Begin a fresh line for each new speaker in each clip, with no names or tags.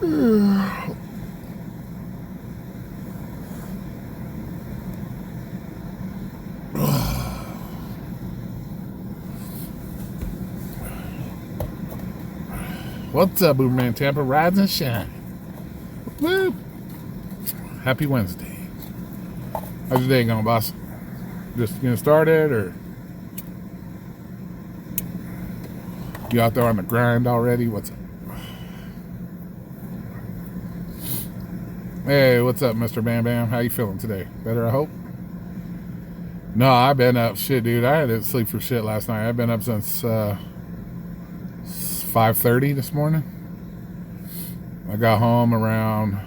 What's up, Boomerman Tampa? Rise and shine. Woo! Happy Wednesday. How's your day going, boss? Just getting started, or you out there on the grind already? What's up? Hey, what's up, Mr. Bam Bam? How you feeling today? Better, I hope? No, I've been up. Shit, dude. I didn't sleep for shit last night. I've been up since 5:30 this morning. I got home around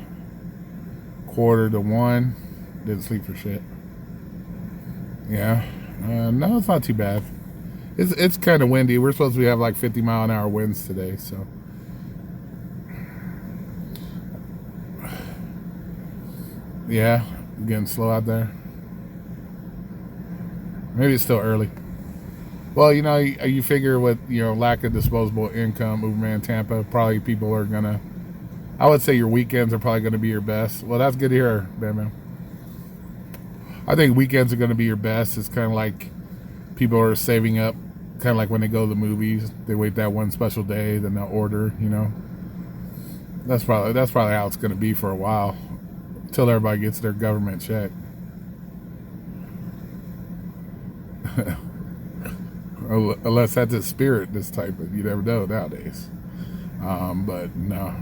12:45. Didn't sleep for shit. Yeah. No, it's not too bad. It's kind of windy. We're supposed to have like 50-mile-an-hour winds today, so. Yeah, getting slow out there. Maybe it's still early. Well, you know, you figure with, you know, lack of disposable income, Uberman Tampa, probably people are gonna, I would say your weekends are probably gonna be your best. Well, that's good to hear, Bam. I think weekends are gonna be your best. It's kind of like people are saving up, kind of like when they go to the movies. They wait that one special day, then they'll order, you know. That's probably how it's gonna be for a while. Until everybody gets their government check. Unless that's a spirit, this type of, you never know nowadays. But no,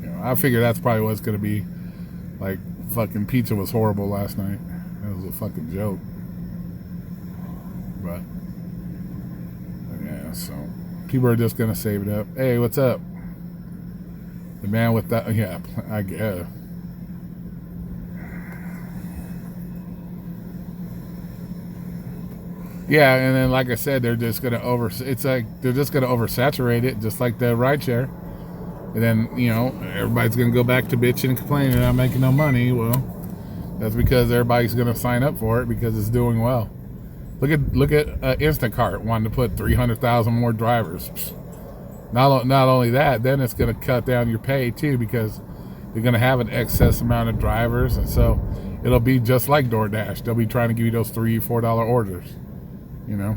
you know, I figure that's probably what it's going to be. Like, fucking pizza was horrible last night. That was a fucking joke. But yeah, so people are just going to save it up. Hey, what's up? The man with that, yeah, I guess. Yeah, and then like I said, they're just gonna oversaturate it, just like the rideshare. And then, you know, everybody's gonna go back to bitching and complaining they're not making no money. Well, that's because everybody's gonna sign up for it because it's doing well. Look at Instacart wanting to put 300,000 more drivers. Not only that, then it's gonna cut down your pay too, because you're gonna have an excess amount of drivers, and so it'll be just like DoorDash. They'll be trying to give you those $3-4 orders. You know,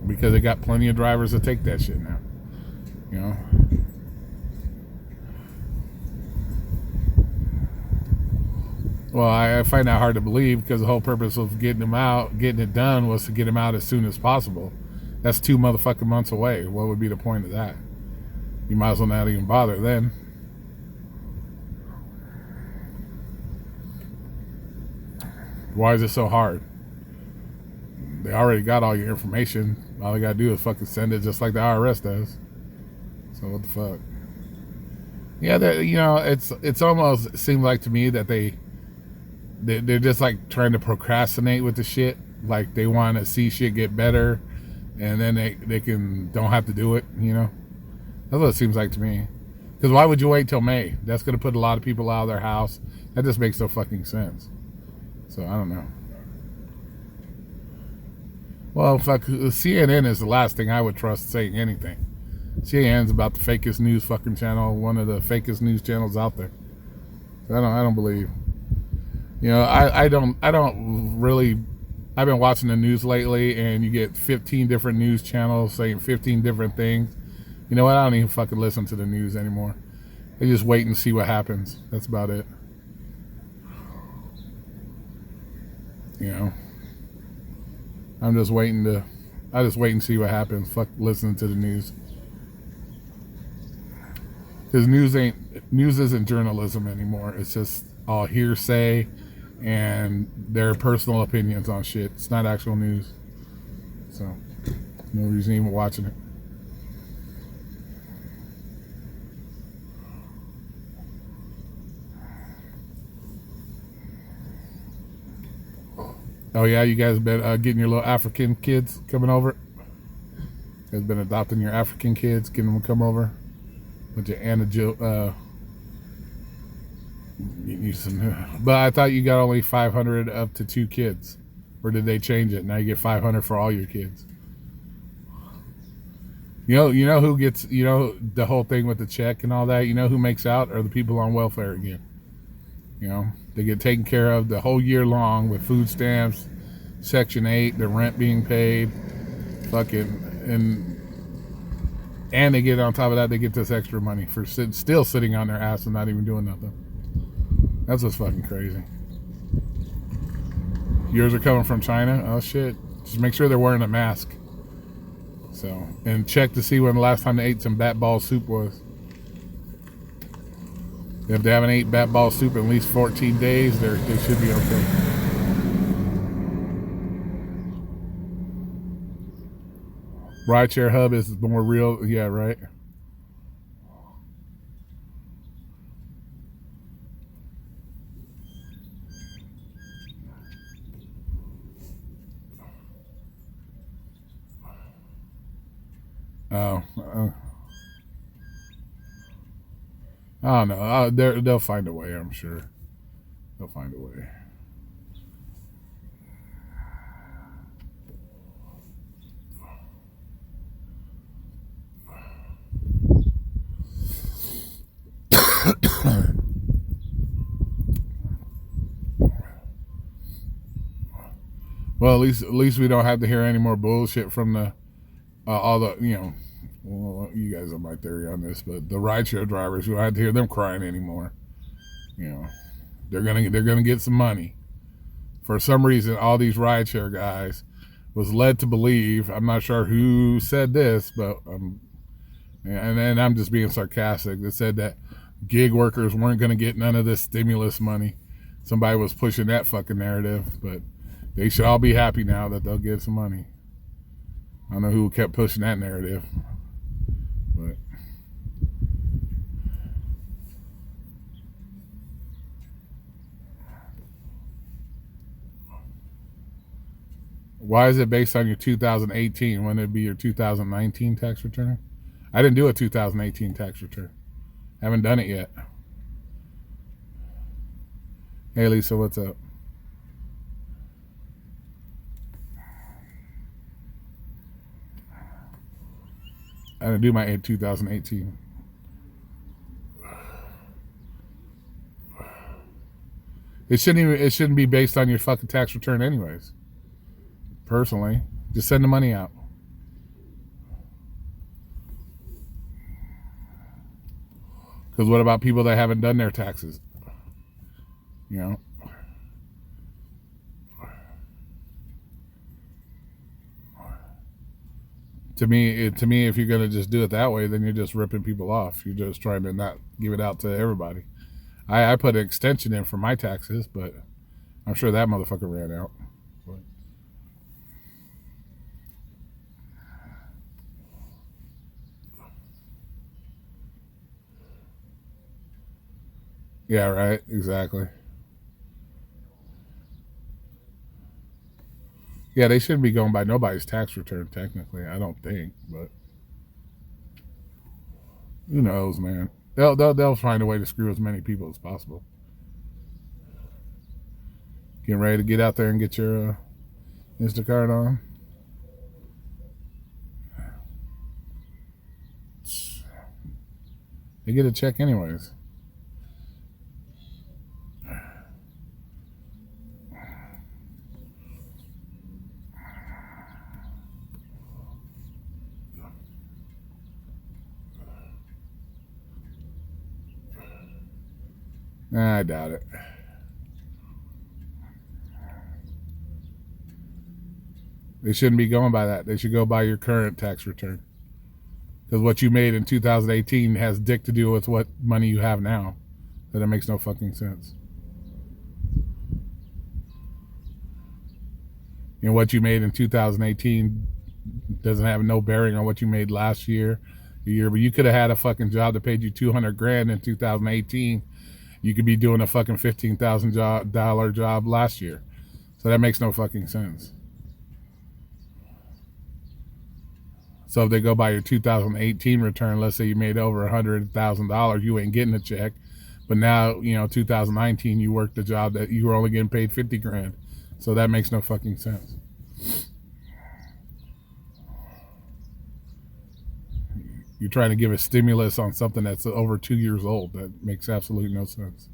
because they got plenty of drivers to take that shit now. You know. Well, I find that hard to believe because the whole purpose of getting it done was to get them out as soon as possible. That's 2 motherfucking months away. What would be the point of that? You might as well not even bother then. Why is it so hard? They already got all your information. All they gotta do is fucking send it just like the IRS does. So what the fuck? Yeah, you know, it's almost seemed like to me that they're just like trying to procrastinate with the shit. Like they want to see shit get better, and then they don't have to do it. You know, that's what it seems like to me. Because why would you wait till May? That's gonna put a lot of people out of their house. That just makes no fucking sense. So I don't know. Well, fuck, CNN is the last thing I would trust saying anything. CNN's about the fakest news fucking channel, one of the fakest news channels out there. So I don't believe. You know, I don't really. I've been watching the news lately, and you get 15 different news channels saying 15 different things. You know what? I don't even fucking listen to the news anymore. I just wait and see what happens. That's about it. You know. I just wait and see what happens. Fuck listening to the news. Because news isn't journalism anymore. It's just all hearsay and their personal opinions on shit. It's not actual news. So, no reason even watching it. Oh yeah, you guys been getting your little African kids coming over? You guys been adopting your African kids, getting them to come over? With your Anna Jill, but I thought you got only 500 up to 2 kids. Or did they change it? Now you get 500 for all your kids. You know who gets, the whole thing with the check and all that. You know who makes out are the people on welfare again. They get taken care of the whole year long with food stamps, Section 8, the rent being paid, fucking, and they get on top of that, they get this extra money for still sitting on their ass and not even doing nothing. That's what's fucking crazy. Yours are coming from China? Oh shit. Just make sure they're wearing a mask. So, and check to see when the last time they ate some bat ball soup was. If they haven't ate bat ball soup in at least 14 days, they should be okay. Rideshare hub is more real. Yeah, right. Oh, I don't know. They'll find a way. I'm sure they'll find a way. Well, at least we don't have to hear any more bullshit from the all the Well, you guys have my theory on this, but the rideshare drivers, we don't have to hear them crying anymore. They're gonna get some money. For some reason, all these rideshare guys was led to believe. I'm not sure who said this, but and I'm just being sarcastic. They said that gig workers weren't going to get none of this stimulus money. Somebody was pushing that fucking narrative, but they should all be happy now that they'll get some money. I don't know who kept pushing that narrative, but why is it based on your 2018? Wouldn't it be your 2019 tax return? I didn't do a 2018 tax return. Haven't done it yet. Hey Lisa, what's up? I didn't do my 2018. It shouldn't be based on your fucking tax return anyways. Personally, just send the money out. Because what about people that haven't done their taxes? To me, if you're gonna just do it that way, then you're just ripping people off. You're just trying to not give it out to everybody. I put an extension in for my taxes, but I'm sure that motherfucker ran out. But yeah, right. Exactly. Yeah, they shouldn't be going by nobody's tax return, technically. I don't think, but who knows, man? They'll find a way to screw as many people as possible. Getting ready to get out there and get your Instacart on. They get a check anyways. Nah, I doubt it. They shouldn't be going by that. They should go by your current tax return. Because what you made in 2018 has dick to do with what money you have now. So that makes no fucking sense. What you made in 2018 doesn't have no bearing on what you made last year, the year. But you could have had a fucking job that paid you 200 grand in 2018. You could be doing a fucking $15,000 job last year. So that makes no fucking sense. So if they go by your 2018 return, let's say you made over $100,000, you ain't getting a check. But now, 2019, you worked a job that you were only getting paid 50 grand. So that makes no fucking sense. You're trying to give a stimulus on something that's over 2 years old. That makes absolutely no sense.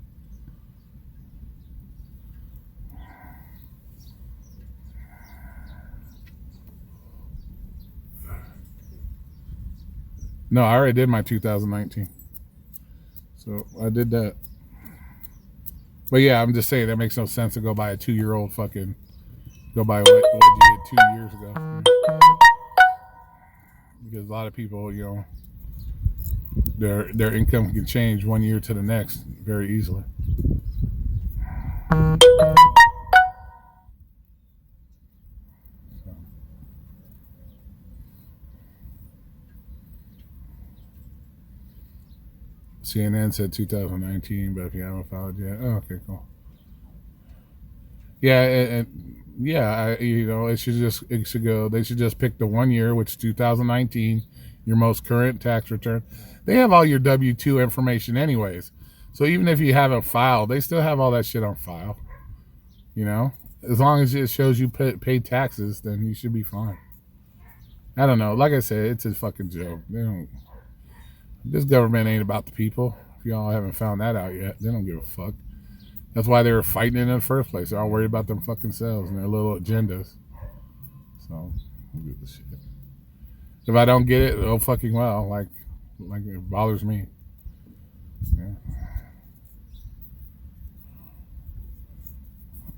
No, I already did my 2019. So I did that. But yeah, I'm just saying that makes no sense to go buy a 2-year-old fucking, go buy what you did 2 years ago. Because a lot of people, you know, their income can change 1 year to the next very easily. CNN said 2019, but if you haven't followed yet, oh, okay, cool. Yeah, and yeah, you know, it should go. They should just pick the 1 year, which is 2019, your most current tax return. They have all your W-2 information anyways, so even if you haven't filed, they still have all that shit on file. You know, as long as it shows you paid taxes, then you should be fine. I don't know. Like I said, it's a fucking joke. They don't. This government ain't about the people. If y'all haven't found that out yet, they don't give a fuck. That's why they were fighting in the first place. They're all worried about them fucking selves and their little agendas. So, look at this shit. If I don't get it, oh fucking well. Like it bothers me. Yeah.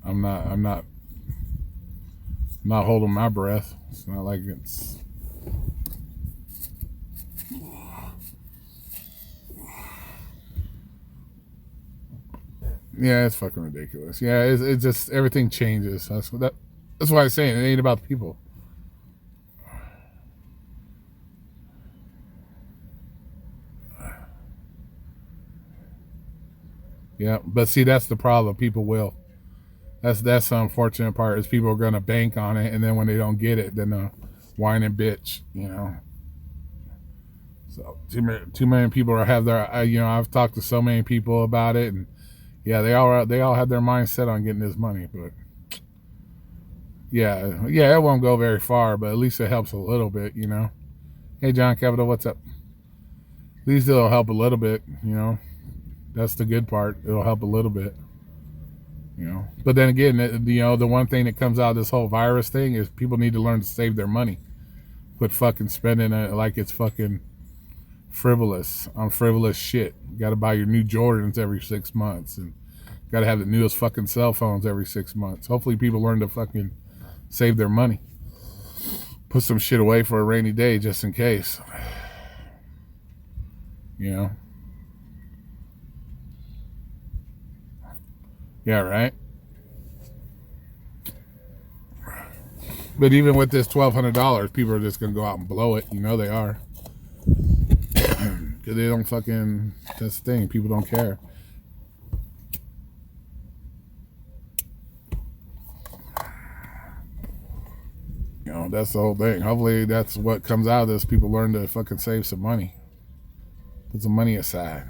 I'm not holding my breath. It's not like it's. Yeah, it's fucking ridiculous. Yeah, it's just everything changes. That's why I'm saying it ain't about the people. Yeah, but see, that's the problem. People will. That's the unfortunate part is people are going to bank on it, and then when they don't get it, then they'll whine and bitch. You know. So too many people have their. You know, I've talked to so many people about it, and yeah, they all have their mind set on getting this money, but yeah, it won't go very far, but at least it helps a little bit, you know. Hey, John Capital, what's up? At least it'll help a little bit, you know. That's the good part. It'll help a little bit, you know. But then again, you know, the one thing that comes out of this whole virus thing is people need to learn to save their money. Quit fucking spending it like it's fucking frivolous on frivolous shit. You got to buy your new Jordans every 6 months and got to have the newest fucking cell phones every 6 months. Hopefully people learn to fucking save their money. Put some shit away for a rainy day just in case. You know? Yeah, right? But even with this $1,200, people are just going to go out and blow it. You know they are. Because they don't fucking, that's the thing, people don't care. You know, that's the whole thing. Hopefully that's what comes out of this. People learn to fucking save some money. Put some money aside.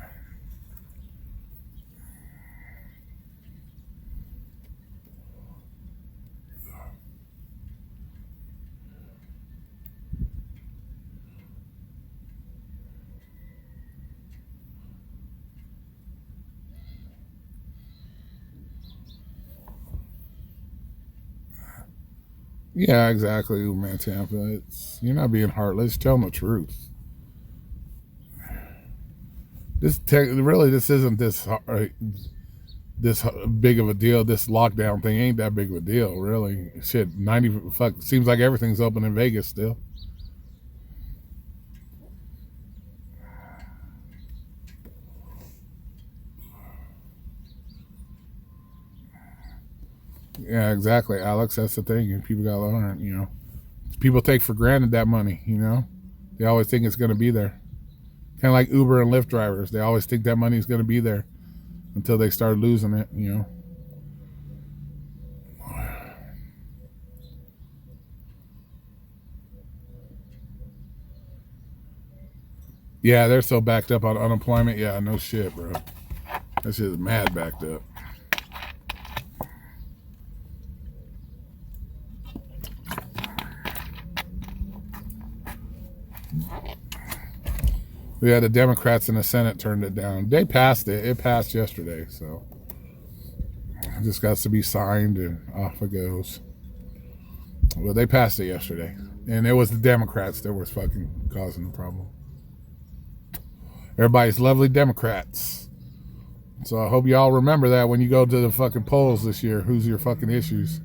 Yeah, exactly, man, Tampa. You're not being heartless. Tell them the truth. This isn't this big of a deal. This lockdown thing ain't that big of a deal, really. Shit, seems like everything's open in Vegas still. Yeah, exactly, Alex. That's the thing, and people gotta learn. You know, people take for granted that money. You know, they always think it's going to be there. Kind of like Uber and Lyft drivers. They always think that money is going to be there until they start losing it. You know. Yeah, they're so backed up on unemployment. Yeah, no shit, bro. That shit is mad backed up. Yeah, the Democrats in the Senate turned it down. They passed it. It passed yesterday, so it just got to be signed and off it goes. Well, they passed it yesterday, and it was the Democrats that was fucking causing the problem. Everybody's lovely Democrats. So I hope y'all remember that when you go to the fucking polls this year. Who's your fucking issues?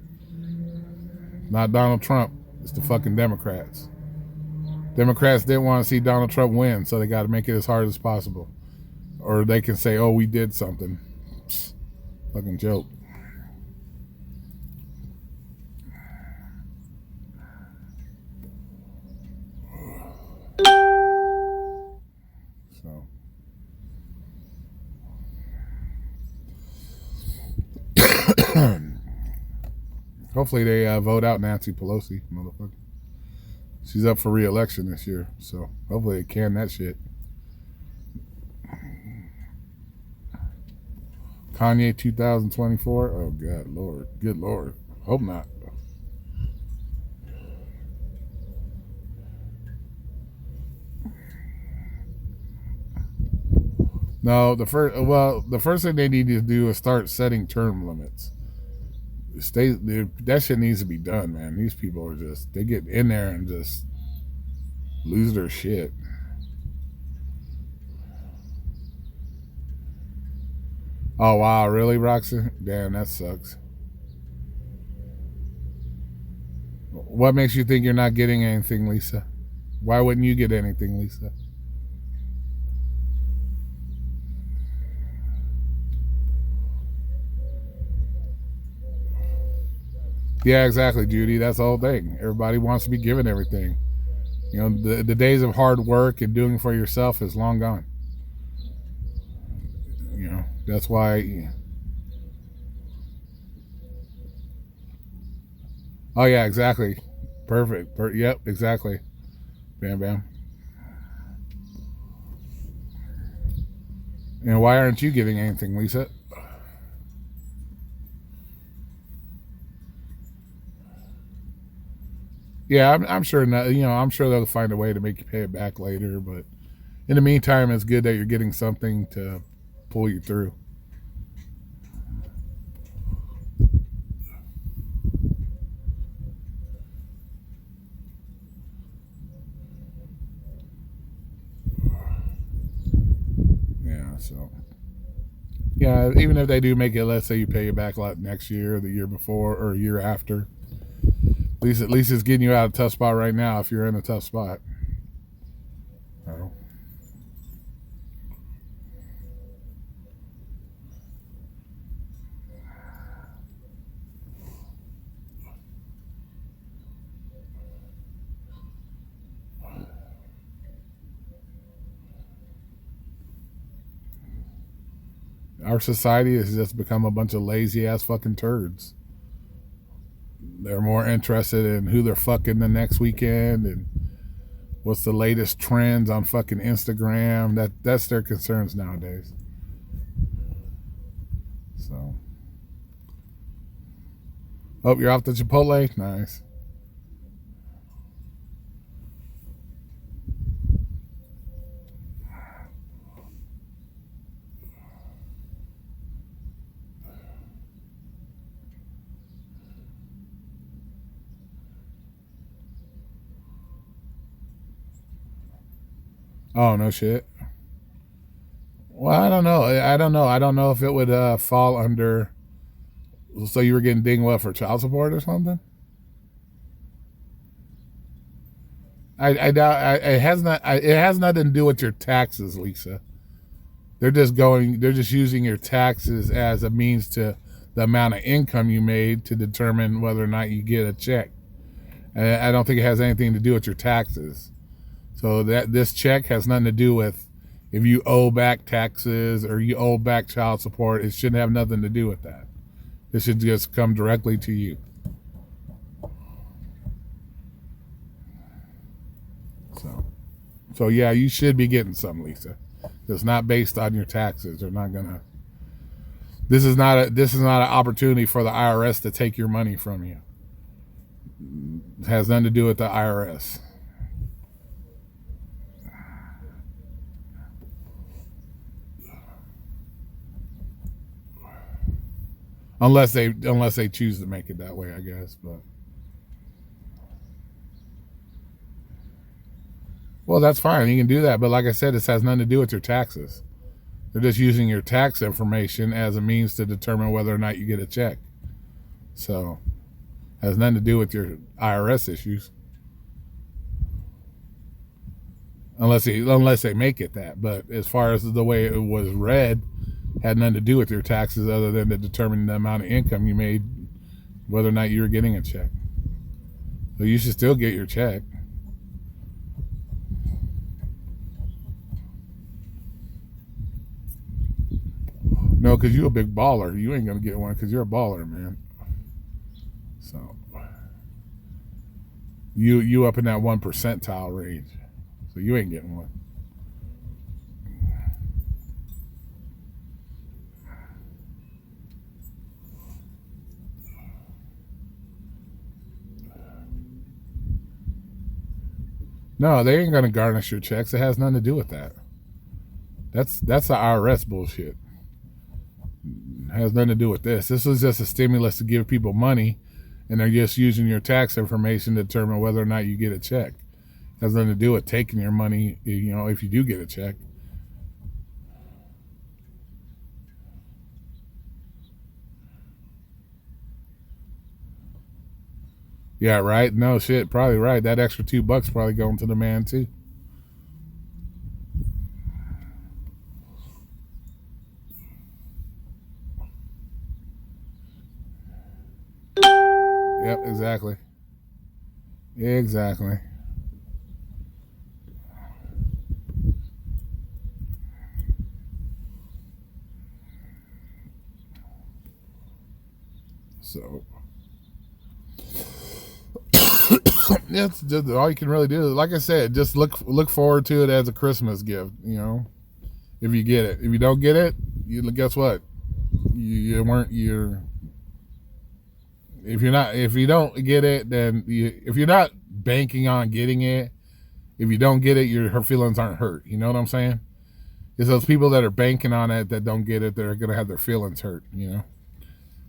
Not Donald Trump. It's the fucking Democrats. Democrats didn't want to see Donald Trump win, so they got to make it as hard as possible. Or they can say, oh, we did something. Psst, fucking joke. So. Hopefully they vote out Nancy Pelosi, motherfucker. She's up for re-election this year, so hopefully they can that shit. Kanye 2024. Oh God, Lord, good Lord. Hope not. No, the first thing they need to do is start setting term limits. That shit needs to be done, man. These people are they get in there and just lose their shit. Oh wow, really, Roxy? Damn, that sucks. What makes you think you're not getting anything, Lisa? Why wouldn't you get anything, Lisa? Yeah, exactly, Judy. That's the whole thing. Everybody wants to be given everything. You know, the days of hard work and doing for yourself is long gone. You know, that's why. Oh yeah, exactly. Perfect. Yep, exactly. Bam, bam. And why aren't you getting anything, Lisa? Yeah, I'm sure. Not, you know, I'm sure they'll find a way to make you pay it back later. But in the meantime, it's good that you're getting something to pull you through. Yeah. So. Yeah, even if they do make it, let's say you pay it back like next year, or the year before, or a year after. At least it's getting you out of a tough spot right now if you're in a tough spot. Oh. Our society has just become a bunch of lazy ass fucking turds. They're more interested in who they're fucking the next weekend and what's the latest trends on fucking Instagram. That's their concerns nowadays. So, oh, you're off to Chipotle? Nice. Oh, no shit. Well, I don't know. I don't know if it would fall under. So you were getting dinged what for child support or something? I doubt it has not. It has nothing to do with your taxes, Lisa. They're just using your taxes as a means to the amount of income you made to determine whether or not you get a check. And I don't think it has anything to do with your taxes. So that this check has nothing to do with if you owe back taxes or you owe back child support. It shouldn't have nothing to do with that. It should just come directly to you. So yeah, you should be getting some, Lisa. It's not based on your taxes. They're not gonna. This is not an opportunity for the IRS to take your money from you. It has nothing to do with the IRS. unless they choose to make it that way, I guess. But well, that's fine. You can do that. But like I said, this has nothing to do with your taxes. They're just using your tax information as a means to determine whether or not you get a check. So it has nothing to do with your IRS issues. Unless they make it that. But as far as the way it was read, had nothing to do with your taxes other than to determine the amount of income you made, whether or not you were getting a check. So you should still get your check. No, because you're a big baller. You ain't going to get one because you're a baller, man. So you up in that 1 percentile range. So you ain't getting one. No, they ain't gonna garnish your checks. It has nothing to do with that. That's the IRS bullshit. It has nothing to do with this. This was just a stimulus to give people money, and they're just using your tax information to determine whether or not you get a check. It has nothing to do with taking your money, if you do get a check. Yeah, right? No shit, probably right. That extra $2 probably going to the man too. Yep, exactly. Exactly. So that's just all you can really do. Like I said, just look forward to it as a Christmas gift. If you get it. If you don't get it, guess what? If you don't get it, then if you're not banking on getting it, if you don't get it, her feelings aren't hurt. You know what I'm saying? It's those people that are banking on it that don't get it, they're gonna have their feelings hurt.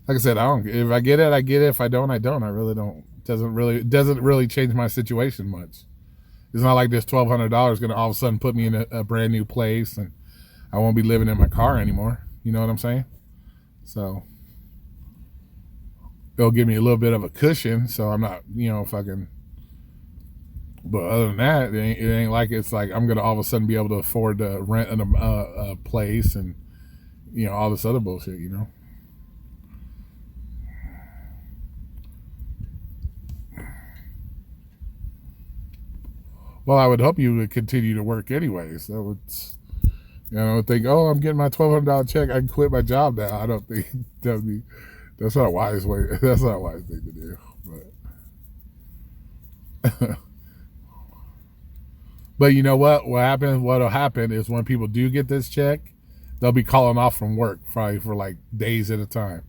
Like I said, if I get it, I get it. If I don't, I don't. I really don't. It doesn't really change my situation much. It's not like this $1,200 is gonna all of a sudden put me in a brand new place and I won't be living in my car anymore. You know what I'm saying? So it'll give me a little bit of a cushion, so I'm not, fucking. But other than that, it ain't like it's like I'm gonna all of a sudden be able to afford to rent a place and all this other bullshit. Well, I would hope you would continue to work anyways. That would, think, oh, I'm getting my $1,200 check, I can quit my job now. I don't think that's not a wise way. That's not a wise thing to do. But but you know what? What'll happen is when people do get this check, they'll be calling off from work probably for like days at a time.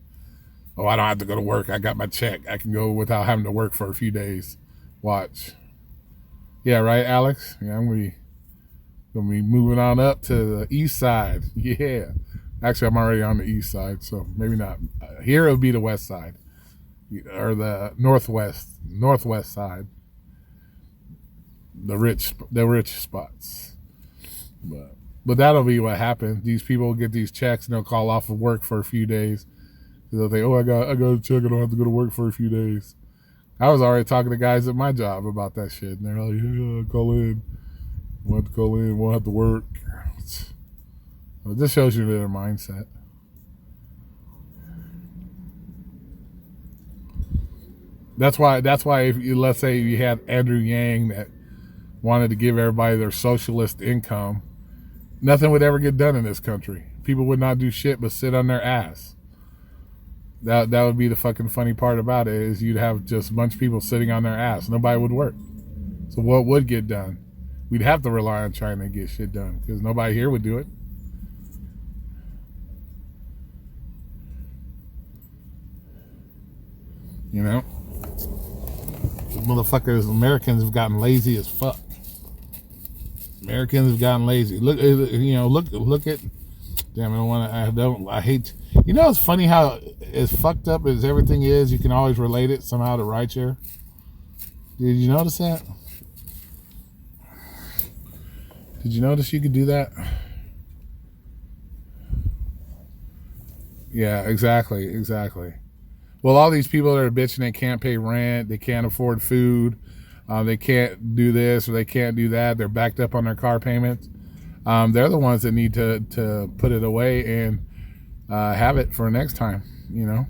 Oh, I don't have to go to work. I got my check. I can go without having to work for a few days. Watch. Yeah, right, Alex? Yeah, I'm gonna be moving on up to the east side. Yeah. Actually, I'm already on the east side, so maybe not. Here it would be the west side. Or the northwest side. The rich spots. But that'll be what happens. These people will get these checks and they'll call off of work for a few days. They'll think, oh, I got a check, I don't have to go to work for a few days. I was already talking to guys at my job about that shit, and they're like, yeah, call in. Won't have to call in, won't have to work. Well, this shows you their mindset. That's why if let's say you had Andrew Yang that wanted to give everybody their socialist income, nothing would ever get done in this country. People would not do shit but sit on their ass. That would be the fucking funny part about it, is you'd have just a bunch of people sitting on their ass. Nobody would work. So what would get done? We'd have to rely on China to get shit done because nobody here would do it. Motherfuckers, Americans have gotten lazy as fuck. Americans have gotten lazy. Look at. Damn, I hate. It's funny how as fucked up as everything is, you can always relate it somehow to rideshare. Did you notice that? Did you notice you could do that? Yeah, exactly. Well, all these people that are bitching they can't pay rent, they can't afford food, they can't do this or they can't do that, they're backed up on their car payments. They're the ones that need to put it away and have it for next time, you know.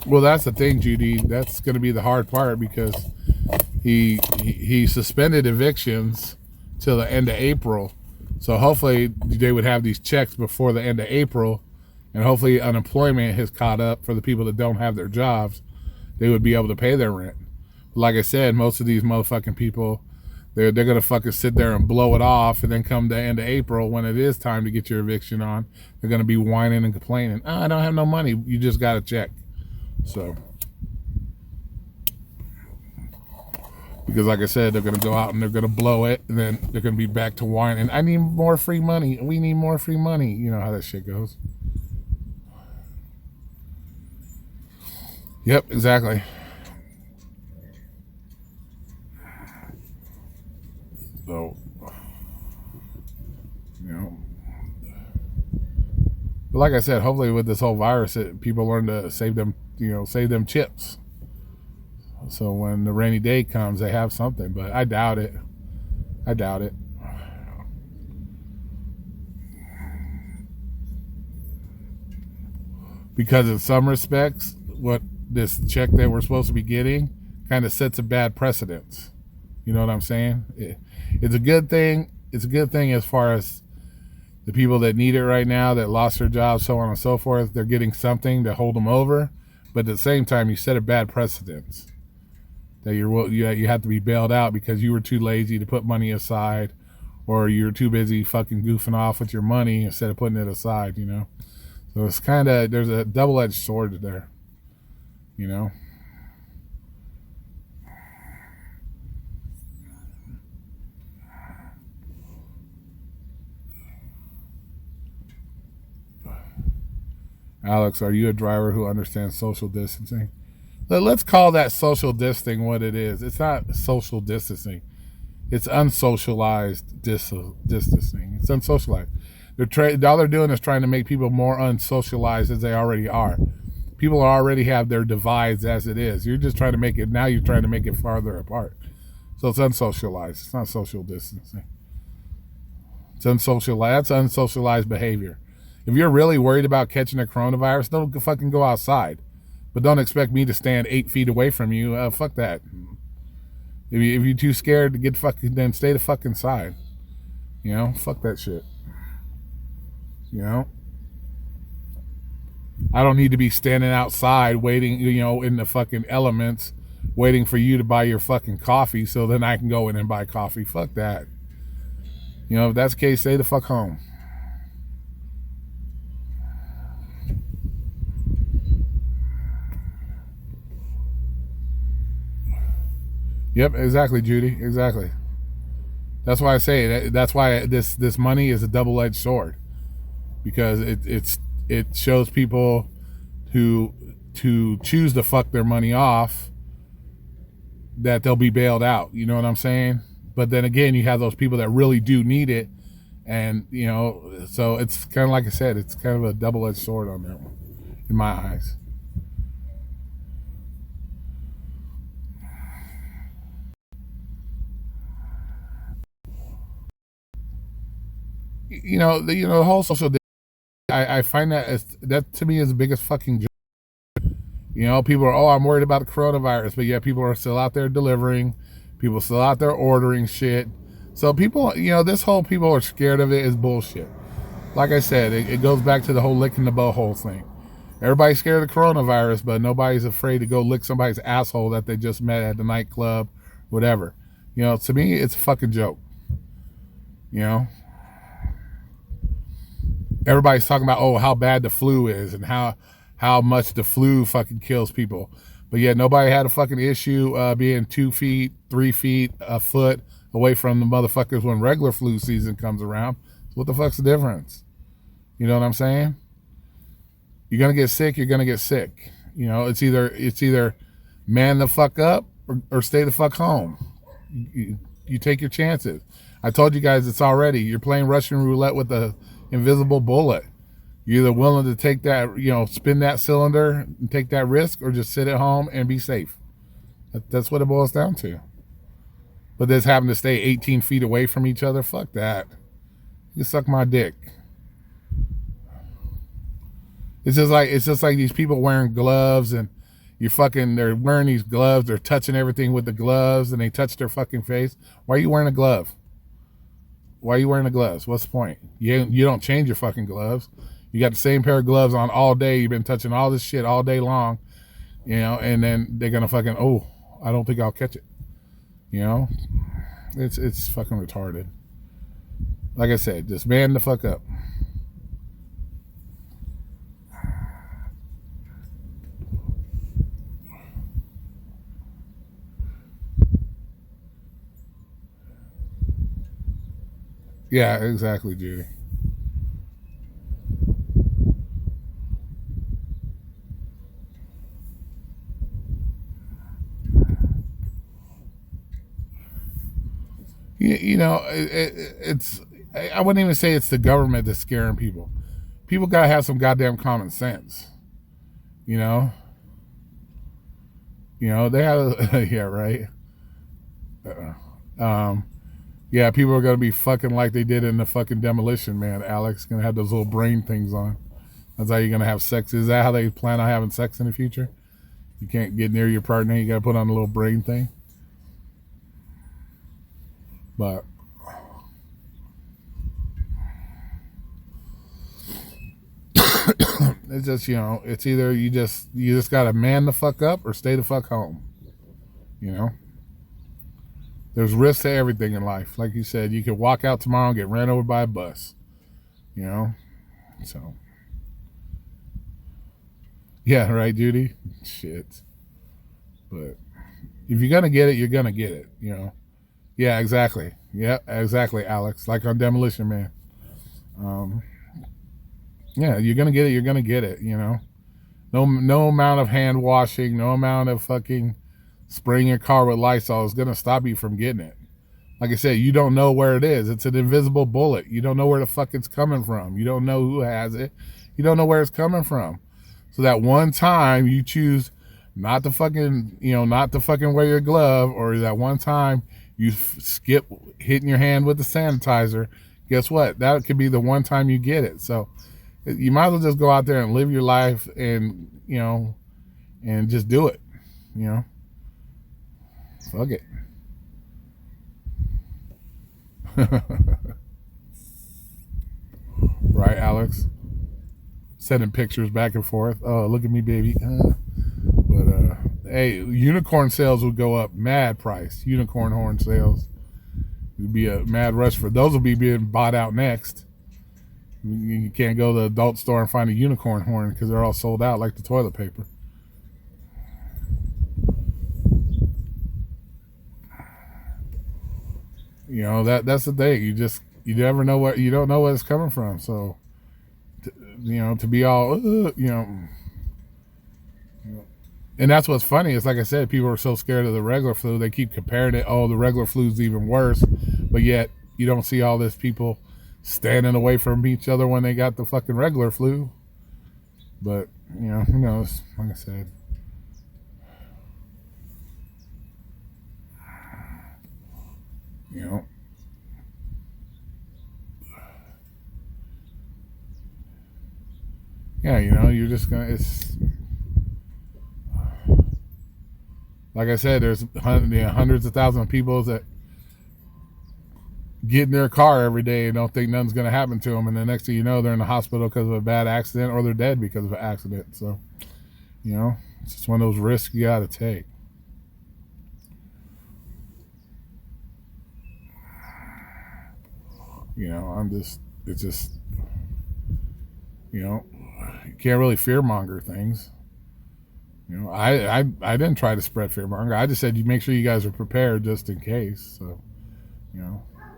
Well, that's the thing, Judy. That's going to be the hard part because he suspended evictions till the end of April. So hopefully they would have these checks before the end of April, and hopefully unemployment has caught up for the people that don't have their jobs. They would be able to pay their rent. But like I said, most of these motherfucking people, they're gonna fucking sit there and blow it off, and then come the end of April when it is time to get your eviction on, they're gonna be whining and complaining. Oh, I don't have no money. You just got a check. So, because like I said, they're going to go out and they're going to blow it, and then they're going to be back to whining. I need more free money. We need more free money. You know how that shit goes. Yep, exactly. So, you know. But like I said, hopefully with this whole virus, people learn to save them, save them chips. So when the rainy day comes, they have something. But I doubt it. Because in some respects, what this check that we're supposed to be getting kind of sets a bad precedence. You know what I'm saying? It's a good thing. It's a good thing as far as the people that need it right now, that lost their jobs, so on and so forth. They're getting something to hold them over. But at the same time, you set a bad precedence that you have to be bailed out because you were too lazy to put money aside, or you're too busy fucking goofing off with your money instead of putting it aside, you know. So it's kind of, there's a double-edged sword there, you know. Alex, are you a driver who understands social distancing? Let's call that social distancing what it is. It's not social distancing. It's unsocialized distancing. It's unsocialized. All they're doing is trying to make people more unsocialized as they already are. People already have their divides as it is. You're just trying to make it, now you're trying to make it farther apart. So it's unsocialized. It's not social distancing. It's unsocialized. That's unsocialized behavior. If you're really worried about catching a coronavirus, don't fucking go outside. But don't expect me to stand 8 feet away from you. Fuck that. If you're too scared to get fucking, then stay the fucking side. You know, fuck that shit. You know, I don't need to be standing outside waiting, in the fucking elements, waiting for you to buy your fucking coffee so then I can go in and buy coffee. Fuck that. If that's the case, stay the fuck home. Yep, exactly, Judy. Exactly. That's why I say that's why this money is a double-edged sword, because it shows people who to choose to fuck their money off that they'll be bailed out. You know what I'm saying? But then again, you have those people that really do need it, and so it's kind of like I said, it's kind of a double-edged sword on that one, in my eyes. The whole social. I find that to me is the biggest fucking joke. People are, I'm worried about the coronavirus, but yeah, people are still out there delivering. People still out there ordering shit. So people, this whole people are scared of it is bullshit. Like I said, it goes back to the whole licking the butthole thing. Everybody's scared of the coronavirus, but nobody's afraid to go lick somebody's asshole that they just met at the nightclub, whatever. To me, it's a fucking joke. Everybody's talking about, how bad the flu is and how how much the flu fucking kills people. But yet nobody had a fucking issue being 2 feet, 3 feet, a foot away from the motherfuckers when regular flu season comes around. So what the fuck's the difference? You know what I'm saying? You're gonna get sick, you're gonna get sick. You know, it's either man the fuck up or stay the fuck home. You take your chances. I told you guys it's already. You're playing Russian roulette with the invisible bullet. You're either willing to take that, you know, spin that cylinder and take that risk, or just sit at home and be safe. That's what it boils down to. But this having to stay 18 feet away from each other, fuck that. You suck my dick. It's just like these people wearing gloves, and they're wearing these gloves, they're touching everything with the gloves, and they touch their fucking face. Why are you wearing a glove? Why are you wearing the gloves? What's the point? You don't change your fucking gloves. You got the same pair of gloves on all day. You've been touching all this shit all day long, you know, and then they're gonna fucking, oh, I don't think I'll catch it. You know, it's fucking retarded. Like I said, just man the fuck up. Yeah, exactly, Judy. You know, it's, I wouldn't even say it's the government that's scaring people. People gotta have some goddamn common sense. You know, they have, yeah, right. Yeah, people are gonna be fucking like they did in the fucking Demolition Man. Alex gonna have those little brain things on. That's how you're gonna have sex. Is that how they plan on having sex in the future? You can't get near your partner. You gotta put on a little brain thing. But it's just, you know, it's either you just gotta man the fuck up or stay the fuck home. You know, there's risks to everything in life. Like you said, you could walk out tomorrow and get ran over by a bus. You know, so yeah, right, Judy. Shit. But if you're gonna get it, you're gonna get it. You know. Yeah, exactly. Yeah, exactly, Alex. Like on Demolition Man. Yeah, you're gonna get it. You're gonna get it. You know, no amount of hand washing, no amount of fucking spraying your car with Lysol is gonna stop you from getting it. Like I said, you don't know where it is. It's an invisible bullet. You don't know where the fuck it's coming from. You don't know who has it. You don't know where it's coming from. So that one time you choose not to fucking, not to fucking wear your glove, or that one time you skip hitting your hand with the sanitizer, guess what? That could be the one time you get it. So you might as well just go out there and live your life, and, and just do it, Fuck it. Right, Alex? Sending pictures back and forth. Oh, look at me, baby. But hey, unicorn sales would go up mad price. Unicorn horn sales. It would be a mad rush for those. Will be being bought out next. You can't go to the adult store and find a unicorn horn because they're all sold out like the toilet paper. That's the thing. You never know you don't know where it's coming from. So to be all and that's what's funny. It's like I said, people are so scared of the regular flu, they keep comparing it. Oh, the regular flu's even worse, but yet you don't see all this people standing away from each other when they got the fucking regular flu. But who knows? Like I said, yeah, you're just gonna. It's like I said, there's hundreds of thousands of people that get in their car every day and don't think nothing's going to happen to them, and the next thing you know, they're in the hospital because of a bad accident, or they're dead because of an accident. So it's just one of those risks you got to take. It's just you can't really fearmonger things. I didn't try to spread fearmonger. I just said you make sure you guys are prepared just in case. So,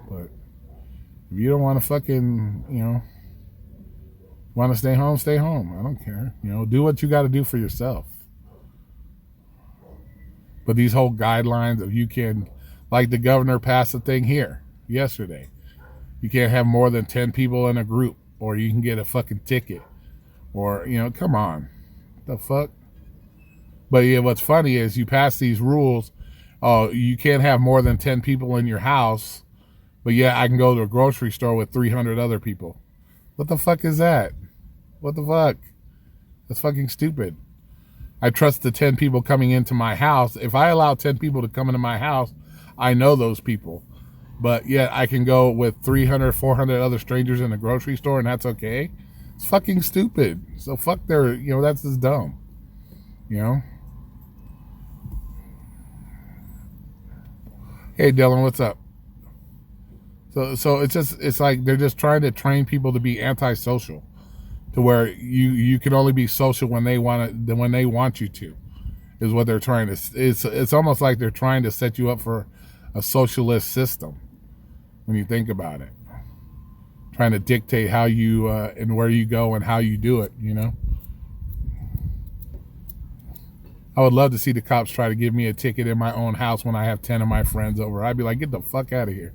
but if you don't want to fucking, want to stay home, stay home. I don't care. Do what you got to do for yourself. But these whole guidelines of you can, like the governor passed a thing here yesterday. You can't have more than 10 people in a group, or you can get a fucking ticket. Or, come on. The fuck? But yeah, what's funny is you pass these rules. Oh, you can't have more than 10 people in your house. But yeah, I can go to a grocery store with 300 other people. What the fuck is that? What the fuck? That's fucking stupid. I trust the 10 people coming into my house. If I allow 10 people to come into my house, I know those people. But yeah, I can go with 300, 400 other strangers in a grocery store and that's okay. It's fucking stupid. So fuck their, that's just dumb. Hey Dylan, what's up? So it's like they're just trying to train people to be antisocial, to where you can only be social when they want you to, is what they're trying to. It's almost like they're trying to set you up for a socialist system when you think about it, trying to dictate how you and where you go and how you do it. I would love to see the cops try to give me a ticket in my own house when I have 10 of my friends over. I'd be like, get the fuck out of here.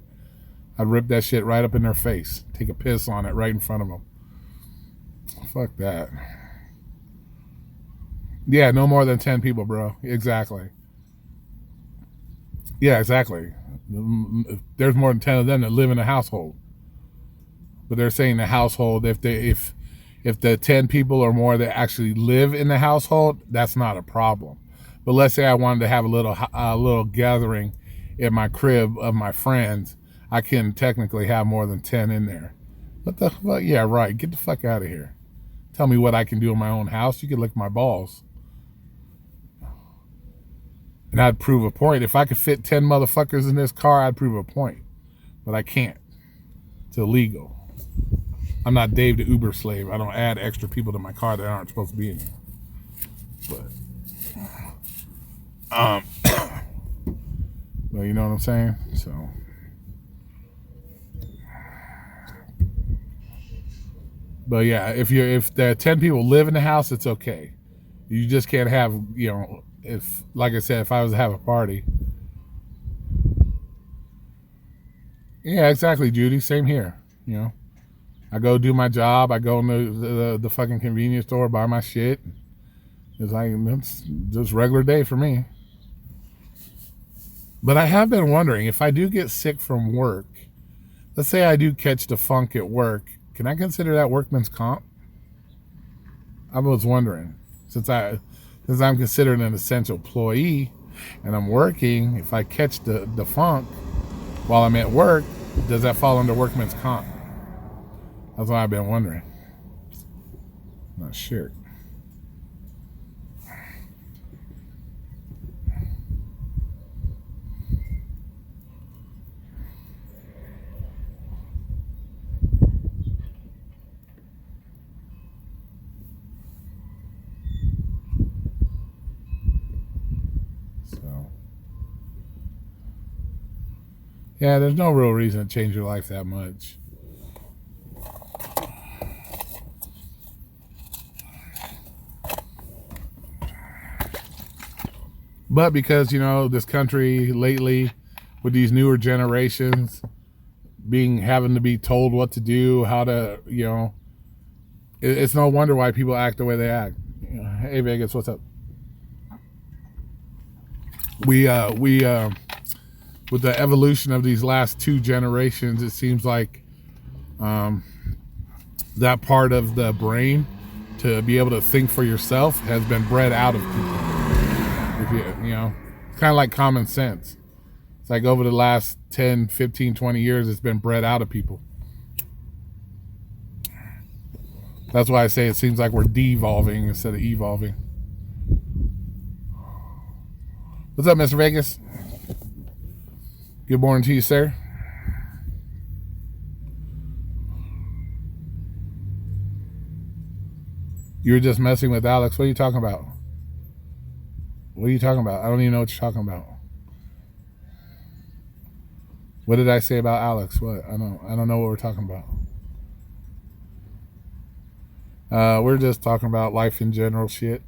I'd rip that shit right up in their face, take a piss on it right in front of them. Fuck that. Yeah, no more than 10 people, bro. Exactly. Yeah, exactly. There's more than 10 of them that live in a household. But they're saying the household, if the 10 people or more that actually live in the household, that's not a problem. But let's say I wanted to have a little gathering at my crib of my friends, I can technically have more than 10 in there. What the fuck? Yeah, right. Get the fuck out of here. Tell me what I can do in my own house. You can lick my balls. And I'd prove a point. If I could fit 10 motherfuckers in this car, I'd prove a point. But I can't. It's illegal. I'm not Dave the Uber slave. I don't add extra people to my car that aren't supposed to be in here. But, well, you know what I'm saying? So, but yeah, if the 10 people live in the house, it's okay. You just can't have, if, like I said, if I was to have a party. Yeah, exactly, Judy. Same here. I go do my job. I go into the fucking convenience store, buy my shit. It's like, it's just regular day for me. But I have been wondering, if I do get sick from work, let's say I do catch the funk at work, can I consider that workman's comp? I was wondering, since I'm considered an essential employee and I'm working, if I catch the funk while I'm at work, does that fall under workman's comp? That's what I've been wondering. Not sure. So, yeah, there's no real reason to change your life that much. But because, this country lately, with these newer generations, having to be told what to do, how to, it's no wonder why people act the way they act. Hey Vegas, what's up? We with the evolution of these last two generations, it seems like that part of the brain to be able to think for yourself has been bred out of people. It's kind of like common sense. It's like over the last 10, 15, 20 years, it's been bred out of people. That's why I say it seems like we're devolving instead of evolving. What's up, Mr. Vegas? Good morning to you, sir. You were just messing with Alex. What are you talking about? What are you talking about? I don't even know what you're talking about. What did I say about Alex? What? I don't know what we're talking about. We're just talking about life in general shit.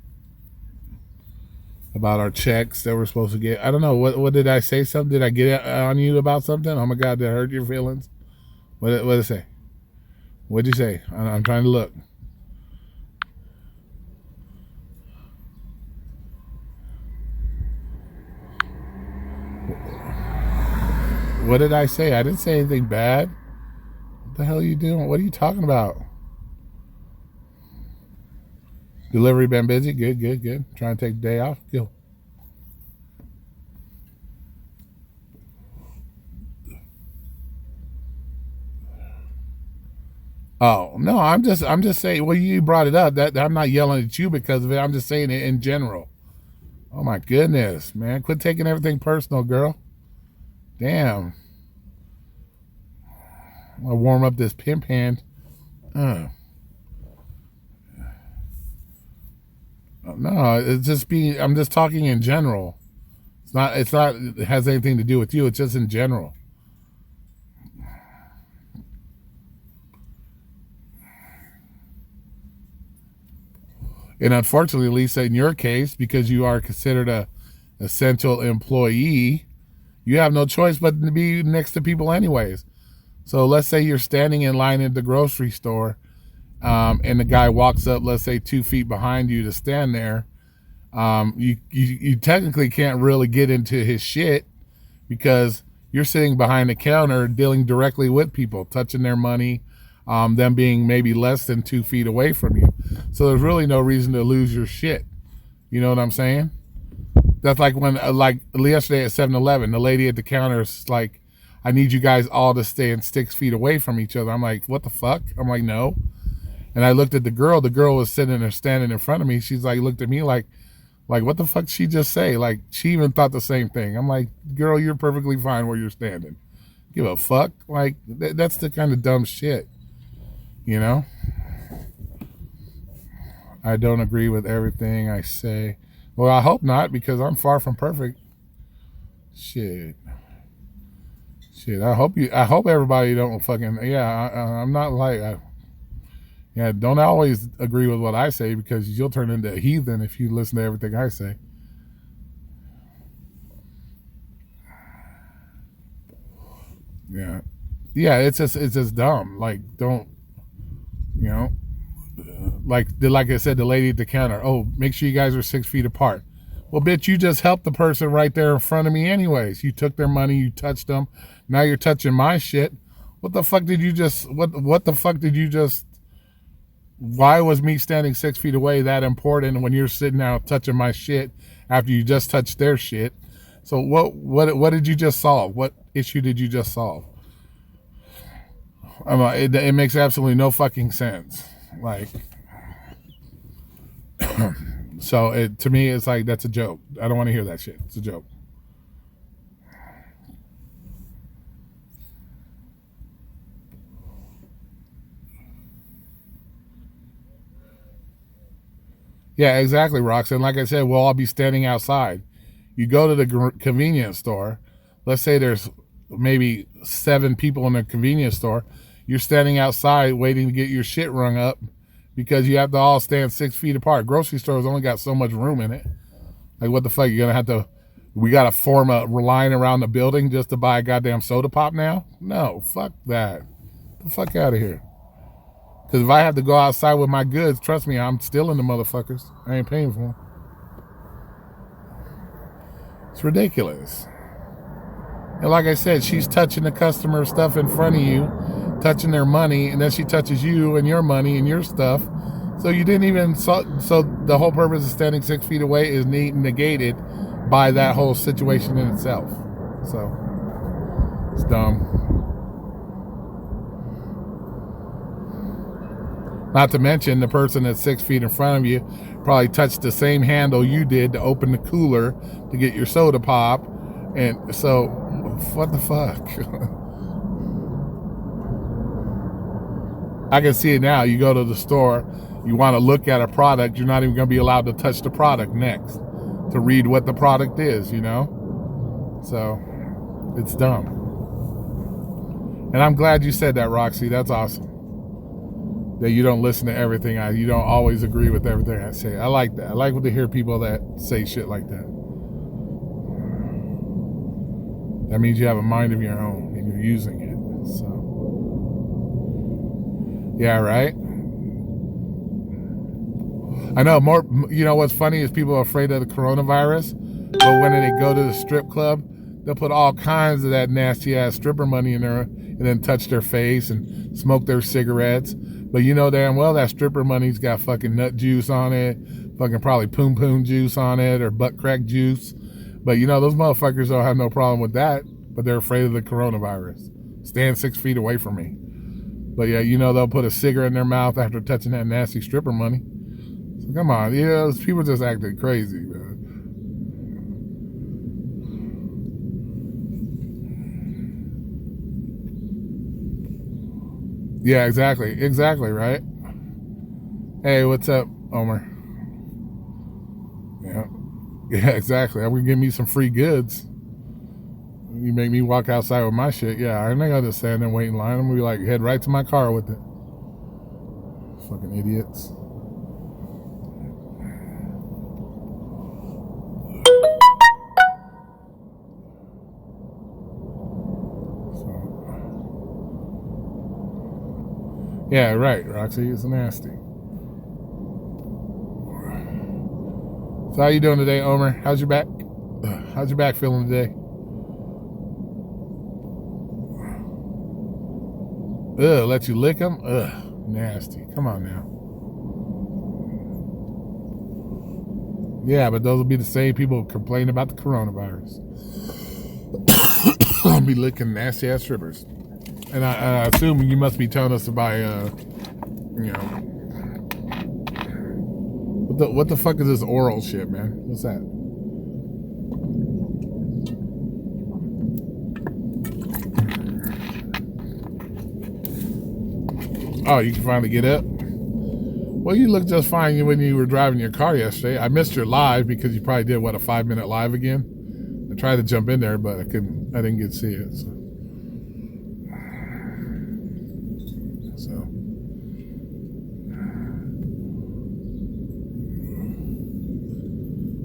About our checks that we're supposed to get. I don't know. What did I say? Something? Did I get on you about something? Oh my God, did I hurt your feelings? What did it say? What did you say? I'm trying to look. What did I say? I didn't say anything bad. What the hell are you doing? What are you talking about? Delivery been busy? Good. Trying to take the day off? Go. Oh, no, I'm just saying, well, you brought it up. That I'm not yelling at you because of it. I'm just saying it in general. Oh my goodness, man. Quit taking everything personal, girl. Damn. I'll warm up this pimp hand. No, it's just I'm just talking in general. It has anything to do with you. It's just in general. And unfortunately, Lisa, in your case, because you are considered a essential employee, you have no choice but to be next to people anyways. So let's say you're standing in line at the grocery store, and the guy walks up, let's say 2 feet behind you to stand there. You technically can't really get into his shit because you're sitting behind the counter dealing directly with people, touching their money, them being maybe less than 2 feet away from you. So there's really no reason to lose your shit. You know what I'm saying? That's like when, like yesterday at 7-Eleven, the lady at the counter is like, I need you guys all to stand 6 feet away from each other. I'm like, what the fuck? I'm like, no. And I looked at the girl. The girl was sitting there standing in front of me. She's like, looked at me like, what the fuck did she just say? Like, she even thought the same thing. I'm like, girl, you're perfectly fine where you're standing. Give a fuck. Like, that's the kind of dumb shit. You know? I don't agree with everything I say. Well, I hope not, because I'm far from perfect. Shit. I hope everybody don't fucking, I'm not like, don't always agree with what I say, because you'll turn into a heathen if you listen to everything I say. Yeah, it's just dumb. Like, don't, like I said, the lady at the counter. Oh, make sure you guys are 6 feet apart. Well, bitch, you just helped the person right there in front of me anyways. You took their money, you touched them. Now you're touching my shit. What the fuck did you just, what the fuck did you just, why was me standing 6 feet away that important when you're sitting out touching my shit after you just touched their shit? So what did you just solve? What issue did you just solve? It makes absolutely no fucking sense. Like, so to me, it's like, that's a joke. I don't want to hear that shit. It's a joke. Yeah, exactly, Roxanne. Like I said, we'll all be standing outside. You go to the convenience store. Let's say there's maybe 7 people in the convenience store. You're standing outside waiting to get your shit rung up because you have to all stand 6 feet apart. Grocery stores only got so much room in it. Like, what the fuck? You're going to have to, we got to form a line around the building just to buy a goddamn soda pop now? No, fuck that. Get the fuck out of here. Because if I have to go outside with my goods, trust me, I'm stealing the motherfuckers. I ain't paying for them. It's ridiculous. And like I said, she's touching the customer stuff in front of you, touching their money, and then she touches you and your money and your stuff. So you didn't even, so the whole purpose of standing 6 feet away is negated by that whole situation in itself. So, it's dumb. Not to mention, the person that's 6 feet in front of you probably touched the same handle you did to open the cooler to get your soda pop. And so, what the fuck? I can see it now. You go to the store, You want to look at a product, you're not even going to be allowed to touch the product next to read what the product is, you know? So it's dumb. And I'm glad you said that, Roxy. That's awesome. That you don't listen to everything. You don't always agree with everything I say. I like that. I like to hear people that say shit like that. That means you have a mind of your own and you're using it. So, yeah, right? I know more. You know what's funny is people are afraid of the coronavirus, but when they go to the strip club, they'll put all kinds of that nasty ass stripper money in there and then touch their face and smoke their cigarettes. But you know damn well that stripper money's got fucking nut juice on it, fucking probably poom poom juice on it or butt crack juice. But you know those motherfuckers don't have no problem with that, but they're afraid of the coronavirus. Stand 6 feet away from me. But yeah, you know they'll put a cigarette in their mouth after touching that nasty stripper money. So come on, you know, people just acting crazy, man. Yeah, exactly, right? Hey, what's up, Omer? Yeah, exactly. I'm gonna give me some free goods. You make me walk outside with my shit. Yeah, I'm not gonna just stand there and wait in line. I'm gonna be like, head right to my car with it. Fucking idiots. Yeah, right, Roxy. It's nasty. So how you doing today, Omer? How's your back? How's your back feeling today? Let you lick them? Nasty. Come on now. Yeah, but those will be the same people complaining about the coronavirus. I'll be licking nasty ass strippers. And I assume you must be telling us to buy, you know, what the fuck is this oral shit, man? What's that? Oh, you can finally get up? Well, you look just fine when you were driving your car yesterday. I missed your live because you probably did, what, a 5-minute live again? I tried to jump in there, but I didn't get to see it, so.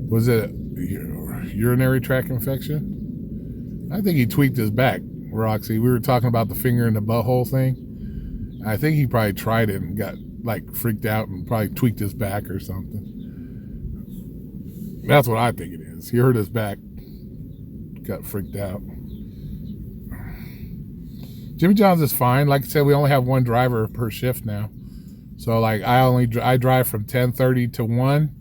Was it a urinary tract infection? I think he tweaked his back, Roxy. We were talking about the finger in the butthole thing. I think he probably tried it and got like freaked out and probably tweaked his back or something. That's what I think it is. He hurt his back, got freaked out. Jimmy John's is fine. Like I said, we only have one driver per shift now. So like I drive from 10:30 to 1.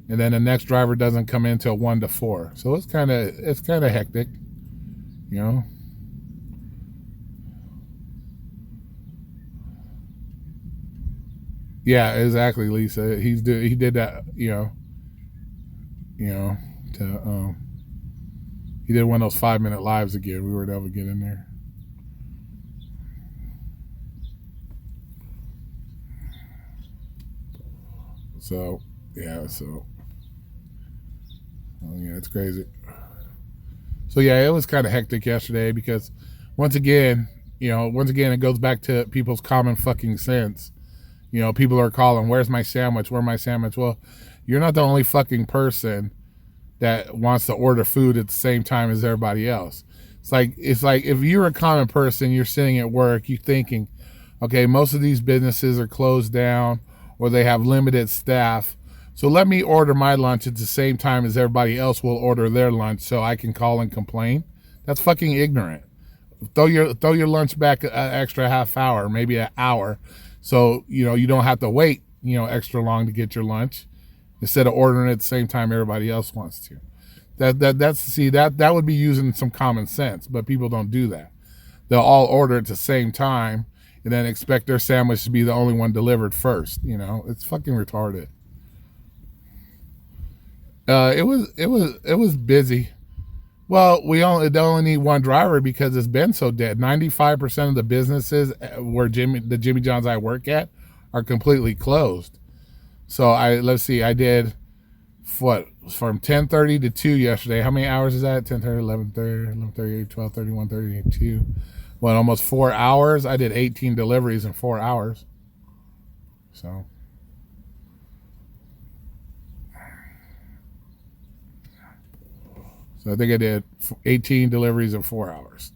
And then the next driver doesn't come in till 1 to 4. So it's kind of hectic, you know. Yeah, exactly, Lisa. He did that, you know, to he did one of those 5-minute lives again. We were able to get in there. So yeah, oh, yeah, it's crazy. So yeah, it was kind of hectic yesterday because once again, it goes back to people's common fucking sense. You know, people are calling, where's my sandwich? Where's my sandwich? Well, you're not the only fucking person that wants to order food at the same time as everybody else. It's like if you're a common person, you're sitting at work, you're thinking, okay, most of these businesses are closed down or they have limited staff. So let me order my lunch at the same time as everybody else will order their lunch so I can call and complain. That's fucking ignorant. Throw your lunch back an extra half hour, maybe an hour, so you don't have to wait extra long to get your lunch instead of ordering at the same time everybody else wants to. That would be using some common sense, but people don't do that. They'll all order at the same time and then expect their sandwich to be the only one delivered first. It's fucking retarded. It was busy. Well, they only need one driver because it's been so dead. 95% of the businesses where the Jimmy John's I work at are completely closed. So let's see, I did what, from 10:30 to 2 yesterday. How many hours is that? 10:30, 11:30, 11:30, 12:30, 1:30, 2. Well, almost 4 hours. I did 18 deliveries in 4 hours. So I think I did 18 deliveries in 4 hours.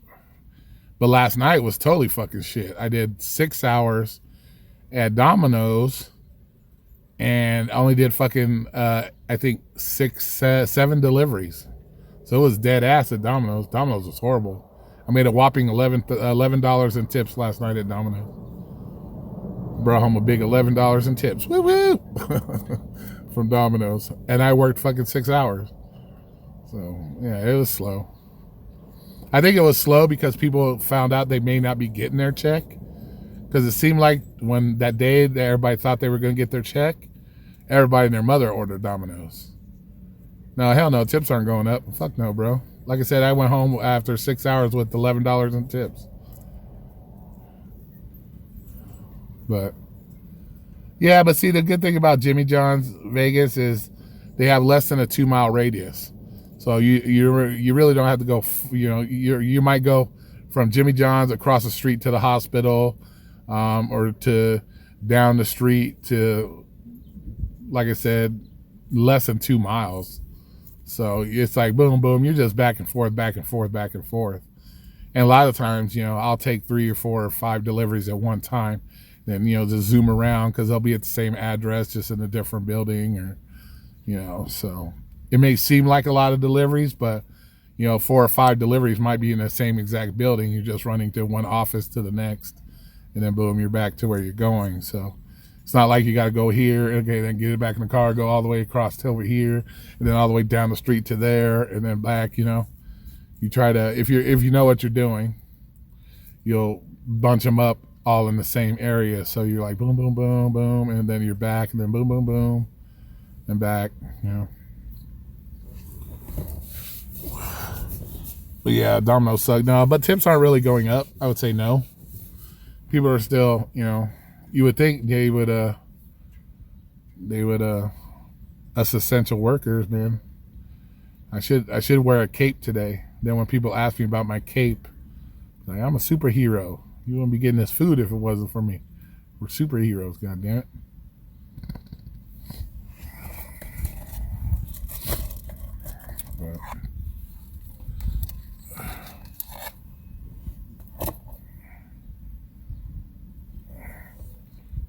But last night was totally fucking shit. I did 6 hours at Domino's and I only did fucking, I think 7 deliveries. So it was dead ass at Domino's. Domino's was horrible. I made a whopping $11 in tips last night at Domino's. Brought home a big $11 in tips. Woo woo! From Domino's. And I worked fucking 6 hours. So, yeah, it was slow. I think it was slow because people found out they may not be getting their check. Because it seemed like when that day that everybody thought they were going to get their check, everybody and their mother ordered Domino's. No, hell no, tips aren't going up. Fuck no, bro. Like I said, I went home after 6 hours with $11 in tips. But, yeah, but see, the good thing about Jimmy John's Vegas is they have less than a 2-mile radius. So you really don't have to go, you might go from Jimmy John's across the street to the hospital, or to down the street to, like I said, less than 2 miles. So it's like boom, boom, you're just back and forth, back and forth, back and forth. And a lot of times, I'll take 3 or 4 or 5 deliveries at one time. Then, just zoom around because they'll be at the same address, just in a different building, or, so it may seem like a lot of deliveries, but, 4 or 5 deliveries might be in the same exact building. You're just running to one office to the next, and then boom, you're back to where you're going. So it's not like you got to go here, okay, then get it back in the car, go all the way across to over here, and then all the way down the street to there, and then back, You try to, if you know what you're doing, you'll bunch them up all in the same area. So you're like boom, boom, boom, boom, and then you're back, and then boom, boom, boom, and back, But yeah, Domino's suck. No, but tips aren't really going up. I would say no. People are still, you would think they would, us essential workers, man. I should wear a cape today. Then when people ask me about my cape, like, I'm a superhero. You wouldn't be getting this food if it wasn't for me. We're superheroes, goddammit.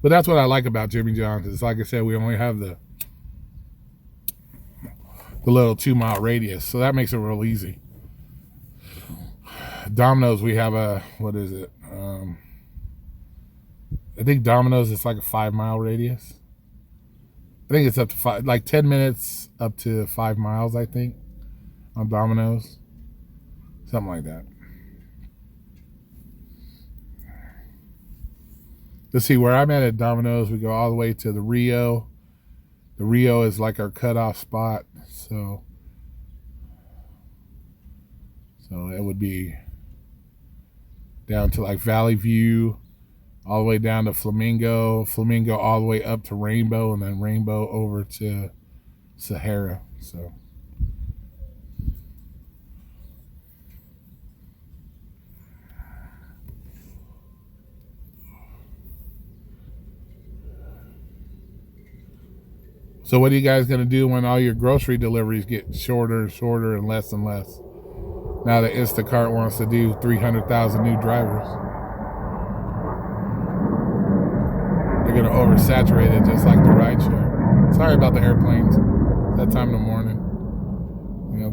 But that's what I like about Jimmy John's. It's like I said, we only have the little 2-mile radius, so that makes it real easy. Domino's, we have what is it? I think Domino's is like a 5-mile radius. I think it's up to 10 minutes up to 5 miles, I think, on Domino's. Something like that. Let's see, where I'm at Domino's, we go all the way to the Rio. The Rio is like our cutoff spot. So it would be down to like Valley View, all the way down to Flamingo all the way up to Rainbow, and then Rainbow over to Sahara. So what are you guys going to do when all your grocery deliveries get shorter and shorter and less? Now that Instacart wants to do 300,000 new drivers. They're going to oversaturate it just like the ride share. Sorry about the airplanes. It's that time in the morning.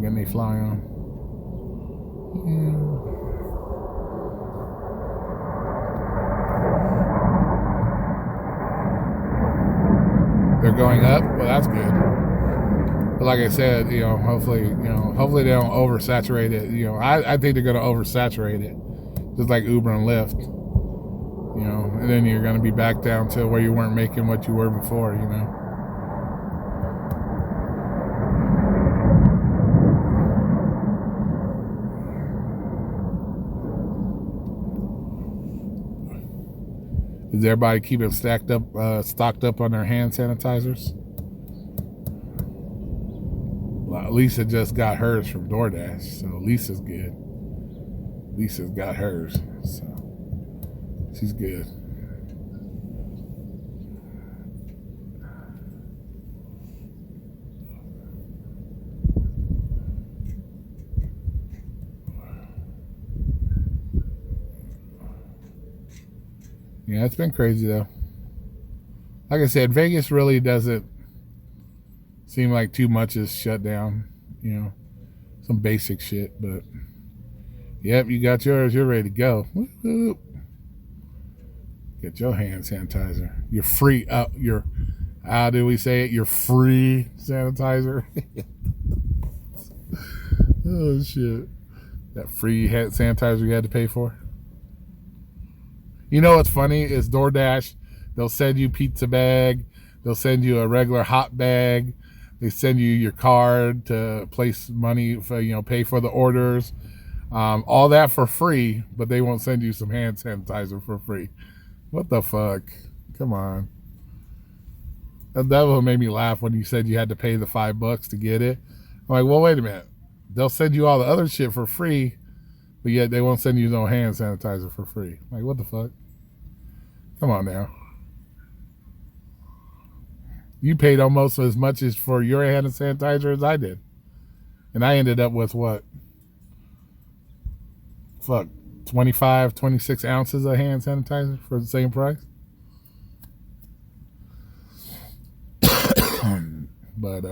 Getting they fly on. They're going up. Well, that's good. But like I said, hopefully they don't oversaturate it. I think they're going to oversaturate it, just like Uber and Lyft. And then you're going to be back down to where you weren't making what you were before. Is everybody keeping stocked up on their hand sanitizers? Well, Lisa just got hers from DoorDash, so Lisa's good. Lisa's got hers, so she's good. Yeah, it's been crazy though. Like I said, Vegas really doesn't seem like too much is shut down. You know, some basic shit, but yep, you got yours. You're ready to go. Woo-hoo. Get your hand sanitizer. You're free. How do we say it? Your free sanitizer. Oh shit! That free hand sanitizer you had to pay for. You know what's funny is DoorDash, they'll send you pizza bag, they'll send you a regular hot bag, they send you your card to place money for, pay for the orders, all that for free, but they won't send you some hand sanitizer for free. What the fuck? Come on. That one made me laugh when you said you had to pay the $5 to get it. I'm like, well, wait a minute. They'll send you all the other shit for free, but yet they won't send you no hand sanitizer for free. I'm like, what the fuck? Come on now. You paid almost as much as for your hand sanitizer as I did. And I ended up with what? Fuck, 25, 26 ounces of hand sanitizer for the same price? But,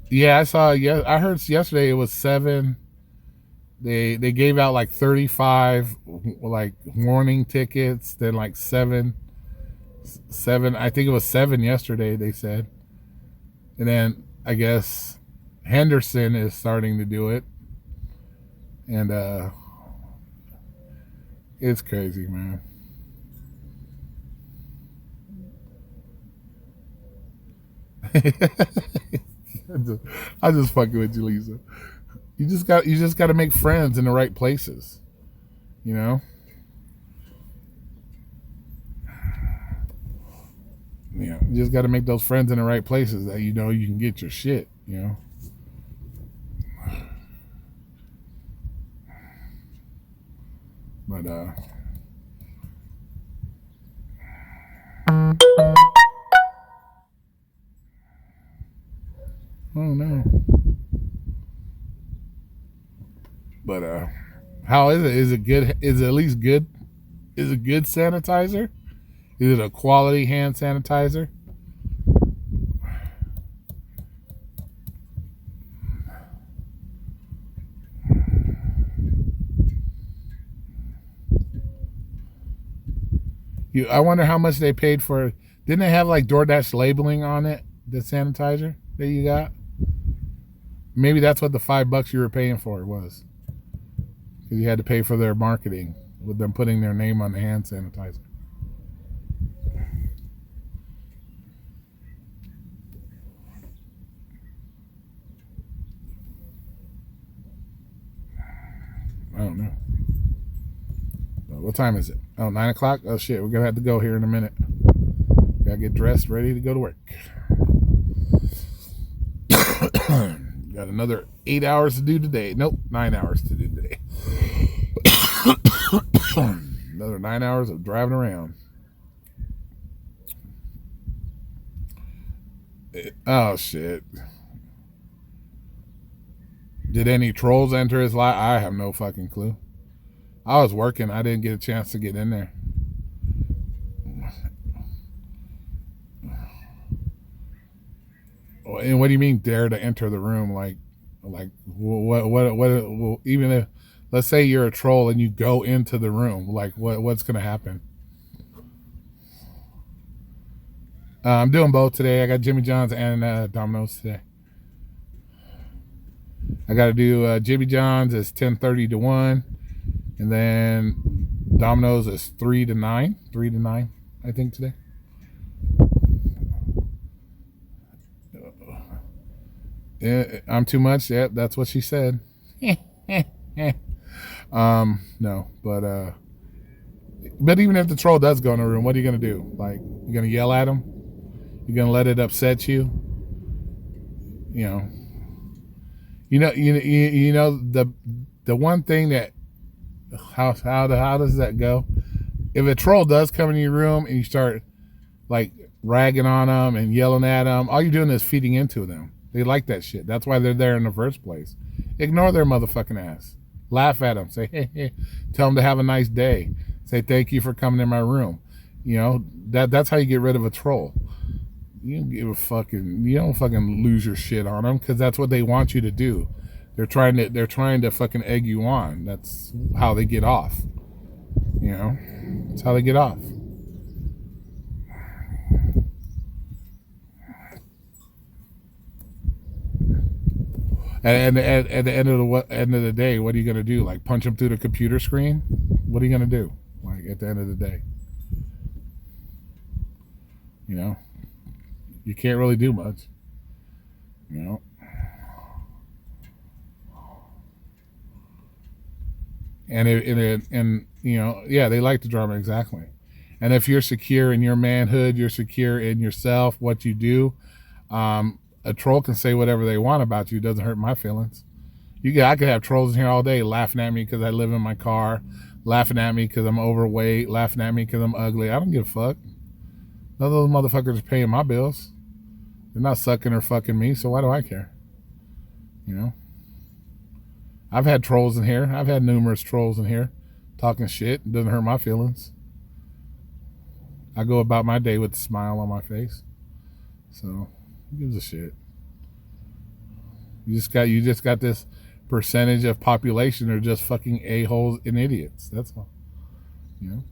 yeah, I heard yesterday it was 7. They gave out like 35 like warning tickets, then like seven. I think it was 7 yesterday, they said. And then I guess Henderson is starting to do it. And it's crazy, man. I just fucking with you, Lisa. You just got to make friends in the right places, you know. Yeah, you just got to make those friends in the right places that you can get your shit, you know. But oh no. But how is it? Is it good? Is it at least good? Is it good sanitizer? Is it a quality hand sanitizer? I wonder how much they paid for. Didn't they have like DoorDash labeling on it? The sanitizer that you got? Maybe that's what the $5 you were paying for was. Because you had to pay for their marketing with them putting their name on the hand sanitizer. I don't know. What time is it? Oh, 9 o'clock? Oh shit, we're gonna have to go here in a minute. Gotta get dressed, ready to go to work. Got another 8 hours to do today. Nope, 9 hours to do today. Another 9 hours of driving around. Oh shit. Did any trolls enter his life? I have no fucking clue. I was working. I didn't get a chance to get in there. And what do you mean dare to enter the room? Like what even if, let's say you're a troll and you go into the room, like what's going to happen? I'm doing both today. I got Jimmy John's and Domino's today. I got to do Jimmy John's is 10:30 to 1. And then Domino's is 3 to 9. 3 to 9, I think, today. I'm too much. Yeah, that's what she said. No, but even if the troll does go in the room, what are you gonna do? Like, you gonna yell at him? You gonna let it upset you? You know, you know the one thing that how does that go? If a troll does come in your room and you start like ragging on them and yelling at them, all you're doing is feeding into them. They like that shit. That's why they're there in the first place. Ignore their motherfucking ass. Laugh at them. Say, hey. Tell them to have a nice day. Say, thank you for coming in my room. You know, that's how you get rid of a troll. You don't give a fucking, you don't fucking lose your shit on them, because that's what they want you to do. They're trying to fucking egg you on. That's how they get off. You know, that's how they get off. And at the end of the day, what are you gonna do? Like, punch them through the computer screen? What are you gonna do? Like, at the end of the day, you know, you can't really do much. You know, and you know, yeah, they like the drama, exactly. And if you're secure in your manhood, you're secure in yourself, what you do, a troll can say whatever they want about you. It doesn't hurt my feelings. I could have trolls in here all day laughing at me because I live in my car, laughing at me because I'm overweight, laughing at me because I'm ugly. I don't give a fuck. None of those motherfuckers are paying my bills. They're not sucking or fucking me, so why do I care? You know? I've had trolls in here. I've had numerous trolls in here talking shit. It doesn't hurt my feelings. I go about my day with a smile on my face. So, who gives a shit? You just got this percentage of population that are just fucking a-holes and idiots. That's all. You know?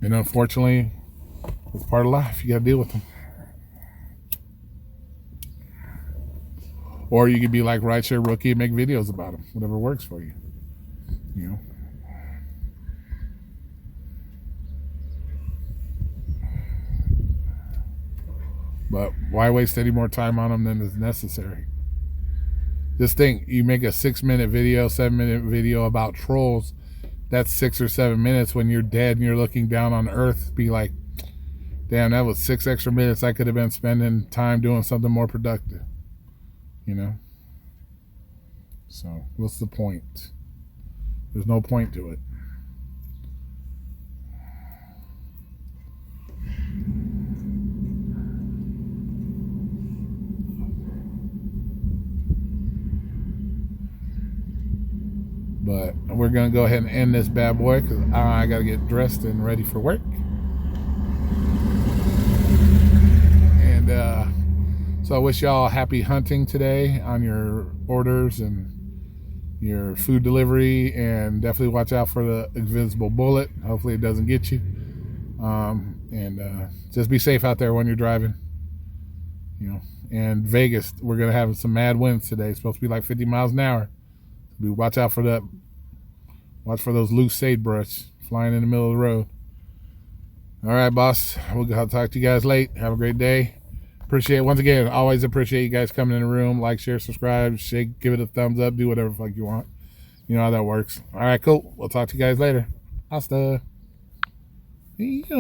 And unfortunately, it's part of life. You gotta deal with them. Or you could be like Rideshare Rookie and make videos about them. Whatever works for you. You know? But why waste any more time on them than is necessary? Just think, you make a 6-minute video, 7-minute video about trolls. That's 6 or 7 minutes. When you're dead and you're looking down on Earth, be like, damn, that was 6 extra minutes I could have been spending time doing something more productive. You know? So, what's the point? There's no point to it. But we're going to go ahead and end this bad boy, because I got to get dressed and ready for work. And so I wish y'all happy hunting today on your orders and your food delivery. And definitely watch out for the invisible bullet. Hopefully it doesn't get you. And just be safe out there when you're driving. You know. And Vegas, we're going to have some mad winds today. It's supposed to be like 50 miles an hour. Watch out for that. Watch for those loose sagebrush flying in the middle of the road. All right, boss. We'll talk to you guys late. Have a great day. Appreciate, once again, always appreciate you guys coming in the room. Like, share, subscribe, shake, give it a thumbs up, do whatever the fuck you want. You know how that works. All right, cool. We'll talk to you guys later. Hasta. Yeah.